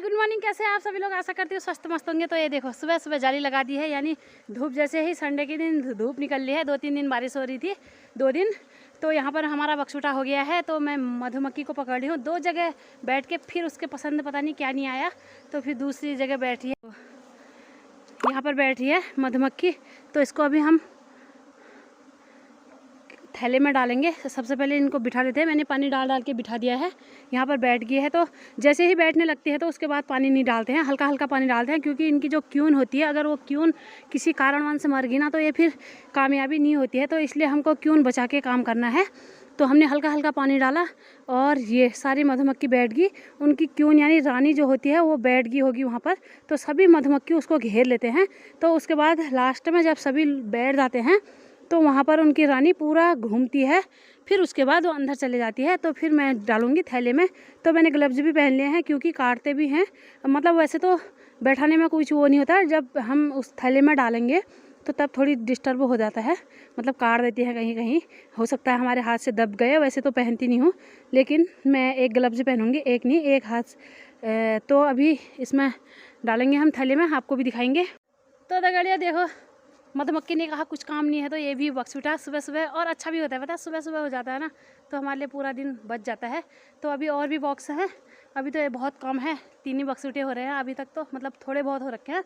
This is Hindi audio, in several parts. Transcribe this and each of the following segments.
गुड मॉर्निंग, कैसे हैं आप सभी लोग। आशा करती हूँ स्वस्थ मस्त होंगे। तो ये देखो सुबह सुबह जाली लगा दी है, यानी धूप जैसे ही संडे के दिन धूप निकल ली है। 2-3 दिन बारिश हो रही थी, 2 दिन। तो यहाँ पर हमारा बक्सूटा हो गया है, तो मैं मधुमक्खी को पकड़ रही हूँ 2 जगह बैठ के। फिर उसके पसंद पता नहीं क्या नहीं आया, तो फिर दूसरी जगह बैठी है। यहाँ पर बैठी है मधुमक्खी, तो इसको अभी हम थैले में डालेंगे। सबसे पहले इनको बिठा देते हैं। मैंने पानी डाल डाल के बिठा दिया है। यहाँ पर बैठ गई है, तो जैसे ही बैठने लगती है तो उसके बाद पानी नहीं डालते हैं, हल्का हल्का पानी डालते हैं। क्योंकि इनकी जो क्यून होती है, अगर वो क्यून किसी कारणवश से मर गई ना, तो ये फिर कामयाबी नहीं होती है। तो इसलिए हमको क्यून बचा के काम करना है। तो हमने हल्का हल्का पानी डाला और ये सारी मधुमक्खी बैठ गई। उनकी क्यून यानी रानी जो होती है वो बैठ गई होगी वहाँ पर, तो सभी मधुमक्खी उसको घेर लेते हैं। तो उसके बाद लास्ट में जब सभी बैठ जाते हैं तो वहाँ पर उनकी रानी पूरा घूमती है। फिर उसके बाद वो अंदर चले जाती है। तो फिर मैं डालूँगी थैले में। तो मैंने ग्लव्स भी पहन लिए हैं, क्योंकि काटते भी हैं। मतलब वैसे तो बैठाने में कुछ वो नहीं होता, जब हम उस थैले में डालेंगे तो तब थोड़ी डिस्टर्ब हो जाता है, मतलब काट देती है कहीं कहीं। हो सकता है हमारे हाथ से दब गए। वैसे तो पहनती नहीं हूँ, लेकिन मैं एक ग्लव्स पहनूँगी, एक नहीं एक हाथ। तो अभी इसमें डालेंगे हम थैले में, आपको भी दिखाएंगे। तो दगड़िया देखो, मधुमक्खी ने कहा कुछ काम नहीं है, तो ये भी बक्सूटा सुबह सुबह। और अच्छा भी होता है, पता है, सुबह सुबह हो जाता है ना, तो हमारे लिए पूरा दिन बच जाता है। तो अभी और भी बॉक्स हैं, अभी तो ये बहुत कम है, 3 ही बक्सूटे हो रहे हैं अभी तक। तो मतलब थोड़े बहुत हो रखे हैं,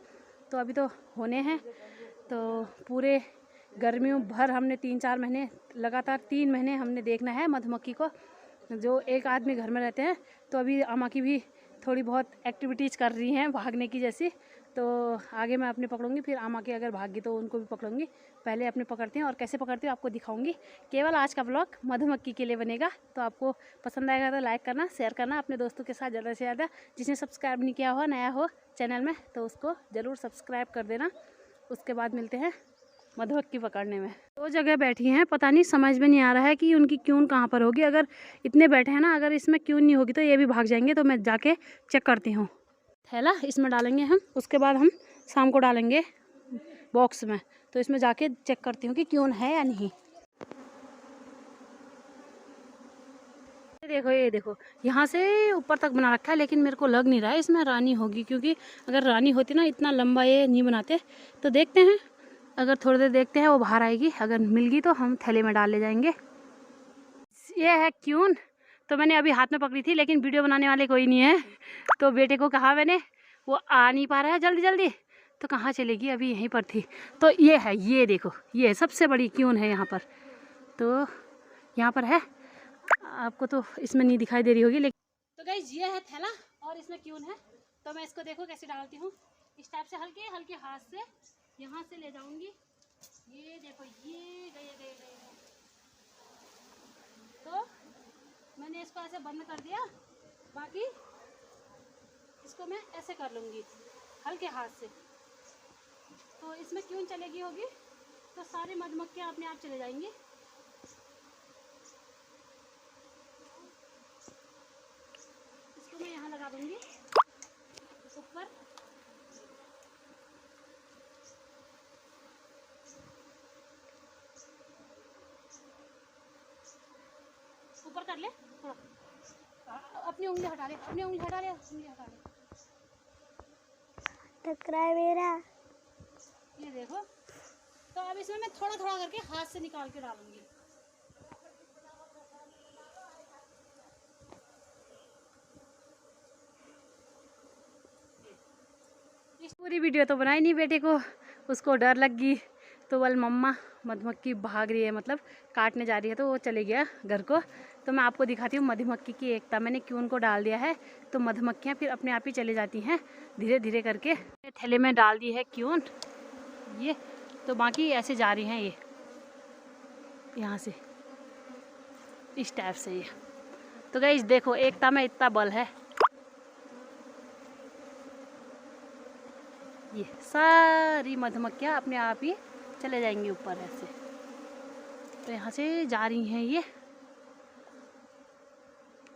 तो अभी तो होने हैं। तो पूरे गर्मियों भर हमने 3-4 महीने लगातार 3 महीने हमने देखना है मधुमक्खी को। जो एक आदमी घर में रहते हैं, तो अभी अम्मा की भी थोड़ी बहुत एक्टिविटीज़ कर रही हैं भागने की जैसी। तो आगे मैं अपनी पकड़ूंगी, फिर अम्मा की अगर भागी तो उनको भी पकड़ूंगी। पहले अपने पकड़ती हैं और कैसे पकड़ती हूँ आपको दिखाऊंगी। केवल आज का ब्लॉग मधुमक्खी के लिए बनेगा। तो आपको पसंद आएगा तो लाइक करना, शेयर करना अपने दोस्तों के साथ ज़्यादा से ज़्यादा। जिसने सब्सक्राइब नहीं किया हो, नया हो चैनल में, तो उसको ज़रूर सब्सक्राइब कर देना। उसके बाद मिलते हैं मधुमक्खी पकड़ने में। 2 जगह बैठी हैं, पता नहीं समझ में नहीं आ रहा है कि उनकी क्यून कहाँ पर होगी। अगर इतने बैठे हैं ना, अगर इसमें क्यून नहीं होगी तो ये भी भाग जाएंगे। तो मैं जाके चेक करती हूँ। थैला इसमें डालेंगे हम, उसके बाद हम शाम को डालेंगे बॉक्स में। तो इसमें जाके चेक करती हूँ कि क्यून है या नहीं। ये देखो यहाँ से ऊपर तक बना रखा है, लेकिन मेरे को लग नहीं रहा है इसमें रानी होगी। क्योंकि अगर रानी होती ना, इतना लंबा ये नहीं बनाते। तो देखते हैं, अगर थोड़ी देर देखते हैं वो बाहर आएगी। अगर मिल गई तो हम थैले में डाल ले जाएंगे। ये है क्यून। तो मैंने अभी हाथ में पकड़ी थी, लेकिन वीडियो बनाने वाले कोई नहीं है। तो बेटे को कहा मैंने, वो आ नहीं पा रहा है जल्दी जल्दी। तो कहाँ चलेगी, अभी यहीं पर थी। तो ये है, ये देखो, ये सबसे बड़ी क्यून है यहाँ पर। तो यहाँ पर है, आपको तो इसमें नहीं दिखाई दे रही होगी, लेकिन तो गाइस ये है थैला और इसमें क्यून है। तो मैं इसको देखो कैसे डालती हूँ। इस टाइप से हल्के हल्के हाथ से यहाँ से ले जाऊँगी। ये देखो, ये गए। तो मैंने इसको ऐसे बंद कर दिया, बाकी इसको मैं ऐसे कर लूँगी हल्के हाथ से। तो इसमें क्यून चलेगी होगी, तो सारी मधुमक्खियाँ अपने आप चले जाएंगी। इसको मैं यहाँ लगा दूँगी ऊपर। ऊपर कर ले थोड़ा, अपनी उंगली हटा ले, अपनी उंगली हटा ले, उंगली हटा ले। टकरा मेरा। ये देखो, तो अब इसमें मैं थोड़ा थोड़ा करके हाथ से निकाल के डालूंगी। इस पूरी वीडियो तो बनाई नहीं, बेटे को उसको डर लग गई। तो बोल मम्मा मधुमक्खी भाग रही है, मतलब काटने जा रही है, तो वो चले गया घर को। तो मैं आपको दिखाती हूँ मधुमक्खी की एकता। मैंने क्यून को डाल दिया है, तो मधुमक्खियाँ फिर अपने आप ही चले जाती हैं धीरे धीरे करके। थैले में डाल दी है क्यून ये, तो बाकी ऐसे जा रही हैं ये यहाँ से, इस टाइप से ये। तो गाइस देखो, एकता में इतना बल है। ये सारी मधुमक्खियाँ अपने आप ही चले जाएंगी ऊपर ऐसे। तो यहाँ से जा रही हैं ये।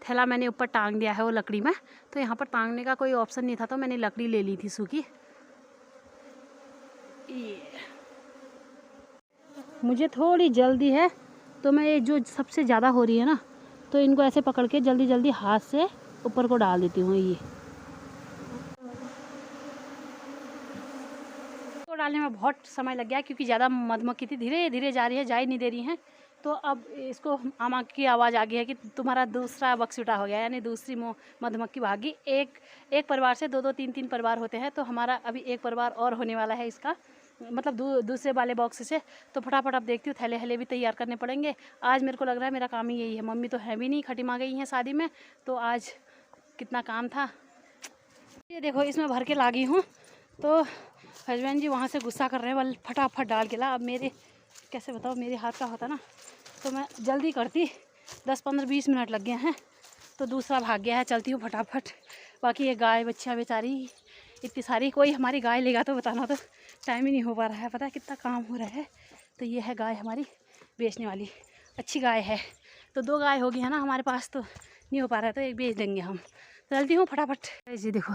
थैला मैंने ऊपर टांग दिया है वो लकड़ी में। तो यहाँ पर टांगने का कोई ऑप्शन नहीं था, तो मैंने लकड़ी ले ली थी सूखी। ये मुझे थोड़ी जल्दी है, तो मैं ये जो सबसे ज़्यादा हो रही है ना, तो इनको ऐसे पकड़ के जल्दी जल्दी हाथ से ऊपर को डाल देती हूँ। ये डालने में बहुत समय लग गया क्योंकि ज़्यादा मधुमक्खी थी, धीरे धीरे जा रही है, जा ही नहीं दे रही हैं। तो अब इसको आमा की आवाज़ आ गई है कि तुम्हारा दूसरा बक्सूटा हो गया, यानी दूसरी मधुमक्खी भागी। एक परिवार से दो तीन तीन परिवार होते हैं, तो हमारा अभी एक परिवार और होने वाला है इसका, मतलब दूसरे वाले बॉक्स से। तो फटाफट अब देखती हूँ, थैले हले भी तैयार करने पड़ेंगे। आज मेरे को लग रहा है मेरा काम ही यही है। मम्मी तो है भी नहीं, खटिमा गई हैं शादी में, तो आज कितना काम था। ये देखो इसमें भर के लागी हूँ, तो हस्बैंड जी वहाँ से गुस्सा कर रहे हैं, बल फटाफट डाल के ला। अब मेरे कैसे बताओ, मेरे हाथ का होता ना तो मैं जल्दी करती, 10-15-20 मिनट लग गए हैं, तो दूसरा भाग गया है। चलती हूँ फटाफट। बाकी ये गाय बच्चियाँ बेचारी इतनी सारी, कोई हमारी गाय लेगा तो बताना, तो टाइम ही नहीं हो पा रहा है, पता है कितना काम हो रहा है। तो ये है गाय हमारी बेचने वाली, अच्छी गाय है। तो 2 गाय होगी है ना हमारे पास, तो नहीं हो पा रहा है, तो एक बेच देंगे हम। चलती हूँ फटाफट। जी देखो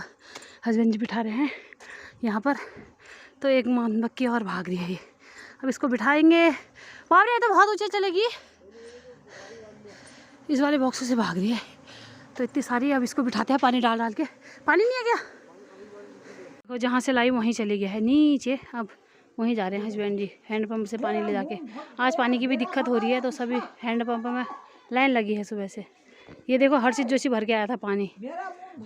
हस्बैंड जी बिठा रहे हैं यहाँ पर, तो एक मधुमक्खी और भाग रही है ये, अब इसको बिठाएंगे। बाप रे, तो बहुत ऊंचे चलेगी, इस वाले बॉक्स से भाग रही है, तो इतनी सारी। अब इसको बिठाते हैं पानी डाल डाल के। पानी नहीं है क्या? देखो जहाँ से लाई वहीं चली गया है नीचे, अब वहीं जा रहे हैं हस्बैंड जी हैंडपम्प से पानी ले जाके। आज पानी की भी दिक्कत हो रही है, तो सभी हैंडपम्प में लाइन लगी है सुबह से। ये देखो हर्षित जोशी भर के आया था पानी,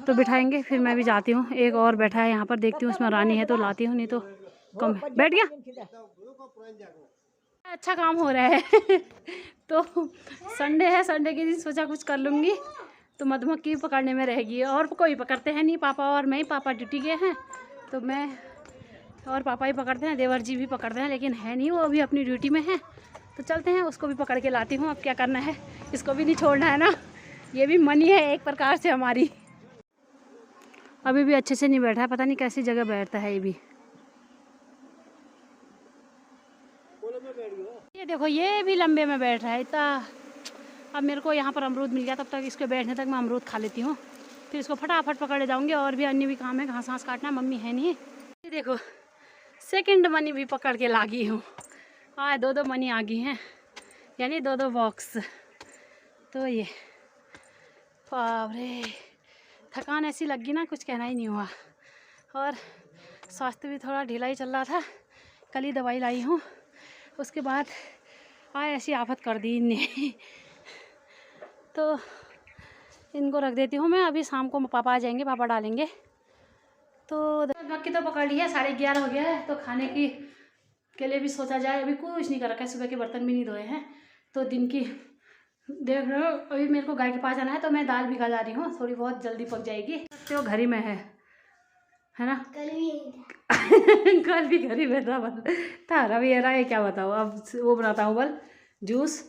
तो बिठाएंगे, फिर मैं भी जाती हूँ। एक और बैठा है यहाँ पर, देखती हूँ उसमें रानी है तो लाती हूँ, नहीं तो कम है। बैठ गया, अच्छा काम हो रहा है। तो संडे है, संडे के दिन सोचा कुछ कर लूँगी, तो मधुमक्खी पकड़ने में रहेगी। और कोई पकड़ते हैं नहीं, पापा और मैं ही। पापा ड्यूटी गए हैं, तो मैं और पापा ही पकड़ते हैं। देवर जी भी पकड़ते हैं, लेकिन है नहीं, वो अभी अपनी ड्यूटी में है। तो चलते हैं, उसको भी पकड़ के लाती हूँ। अब क्या करना है, इसको भी नहीं छोड़ना है ना, ये भी मनी है एक प्रकार से हमारी। अभी भी अच्छे से नहीं बैठा है, पता नहीं कैसी जगह बैठता है ये भी। ये देखो ये भी लंबे में बैठ रहा है इतना। अब मेरे को यहाँ पर अमरूद मिल गया, तब तक इसके बैठने तक मैं अमरूद खा लेती हूँ, फिर इसको फटाफट पकड़ ले जाऊँगी। और भी अन्य भी काम है, घास काटना, मम्मी है नहीं। ये देखो सेकंड मनी भी पकड़ के लागी हूँ। हाँ 2 मनी आ गई हैं, यानी 2 बॉक्स। तो ये बाप रे, थकान ऐसी लगी ना, कुछ कहना ही नहीं हुआ। और स्वास्थ्य भी थोड़ा ढीला ही चल रहा था, कल ही दवाई लाई हूँ, उसके बाद ऐसी आफत कर दी इनने। तो इनको रख देती हूँ मैं, अभी शाम को पापा आ जाएंगे, पापा डालेंगे। तो मक्खी तो पकड़ ली है, 11:30 हो गया है, तो खाने की के लिए भी सोचा जाए। अभी कुछ नहीं कर रखा है, सुबह के बर्तन भी नहीं धोए हैं, तो दिन की देख रहे हो। अभी मेरे को गाय के पास जाना है, तो मैं दाल भिगा जा रही हूँ, थोड़ी बहुत जल्दी पक जाएगी। तो घर ही में है ना, कल भी घर ही में था रवि है, ये क्या बताओ। अब वो बनाता हूँ बल जूस,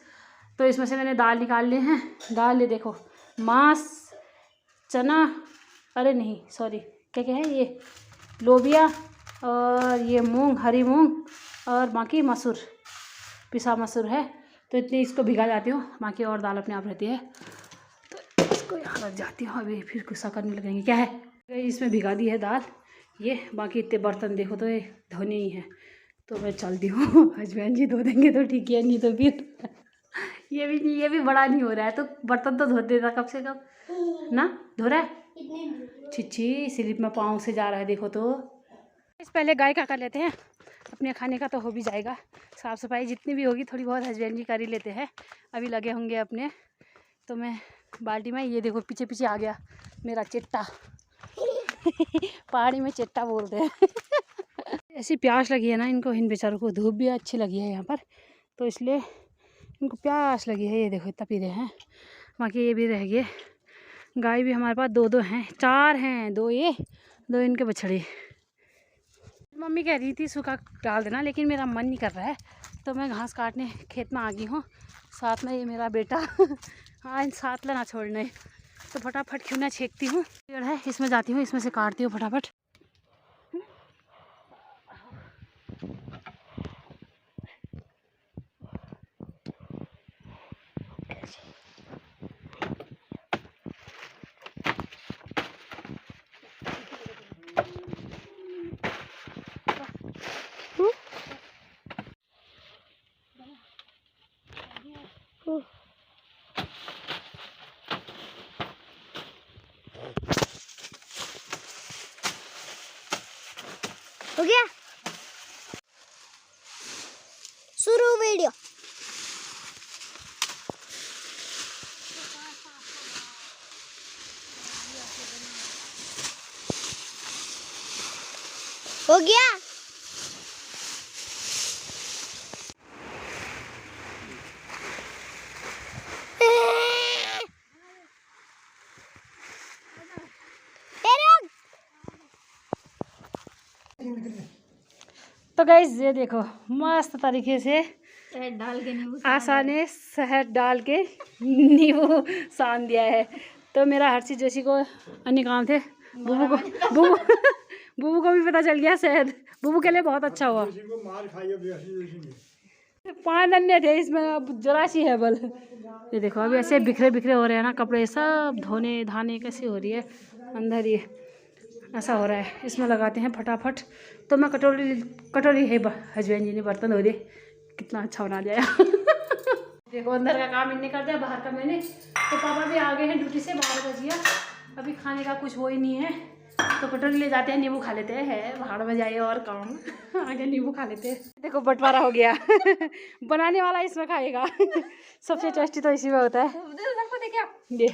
तो इसमें से मैंने दाल निकाल लिए हैं। दाल ये देखो, मांस, चना, अरे नहीं सॉरी क्या है ये, लोबिया, और ये मूंग, हरी मूंग, और बाकी मसूर, पिसा मसूर है। तो इतनी इसको भिगा जाती हूँ, बाकी और दाल अपने आप रहती है, तो इसको यहाँ रख जाती हूँ। अभी फिर गुस्सा करने लगेंगे। क्या है, इसमें भिगा दी है दाल ये। बाकी इतने बर्तन देखो तो ये धोने ही हैं, तो मैं चलती हूँ। हस्बैंड जी धो देंगे तो ठीक है, नहीं तो फिर ये भी बड़ा नहीं हो रहा है, तो बर्तन तो धो देता कब से कब ना। धो रहा है, छिच्छी स्लिप में पाँव से जा रहा है, देखो तो। इस पहले गाय का कर लेते हैं, अपने खाने का तो हो भी जाएगा। साफ़ सफाई जितनी भी होगी थोड़ी बहुत हस्बैंड जी कर ही लेते हैं, अभी लगे होंगे अपने। तो मैं बाल्टी में, ये देखो पीछे पीछे आ गया मेरा चिट्टा। पहाड़ी में चिट्टा बोलते हैं। ऐसी प्यास लगी है ना इनको, इन बेचारों को। धूप भी अच्छी लगी है यहाँ पर, तो इसलिए इनको प्यास लगी है। ये देखो इतना पी रहे हैं। बाकी ये भी रह गए। गाय भी हमारे पास 2 हैं, 4 हैं, 2 ये, 2 इनके बछड़े। मम्मी कह रही थी सूखा डाल देना, लेकिन मेरा मन नहीं कर रहा है, तो मैं घास काटने खेत में आ गई हूँ। साथ में ये मेरा बेटा हाँ साथ लेना छोड़ने, तो फटाफट क्यों ना छेकती हूँ। पेड़ है इसमें जाती हूँ, इसमें से काटती हूँ फटाफट। हो गया। शुरू वीडियो। हो गया। तो गाइस ये देखो मस्त तरीके से डाल के नींबू आसाने शहद डाल के नींबू सान दिया है। तो मेरा हर्षी जोशी को अन्य काम थे, बुबू को भी पता चल गया शहद बुबू के लिए बहुत अच्छा हुआ। 5 अन्य थे इसमें, अब जोराशी है बल। ये देखो अभी ऐसे बिखरे बिखरे हो रहे हैं ना कपड़े, सब धोने धाने कैसे हो रही है अंदर, ये ऐसा हो रहा है। इसमें लगाते हैं फटाफट। तो मैं कटोरी है हस्बैंड जी ने बर्तन धो दिए, कितना अच्छा बना दिया। देखो अंदर का काम इन्हें कर दिया, बाहर का मैंने। तो पापा भी आ गए हैं ड्यूटी से, 12 बज गया, अभी खाने का कुछ वो ही नहीं है। तो कटोरी ले जाते हैं, नींबू खा लेते हैं, बाहर में जाइए और काम आगे नींबू खा लेते हैं। देखो बंटवारा हो गया। बनाने वाला इसमें खाएगा। सबसे टेस्टी तो इसी में होता है। ये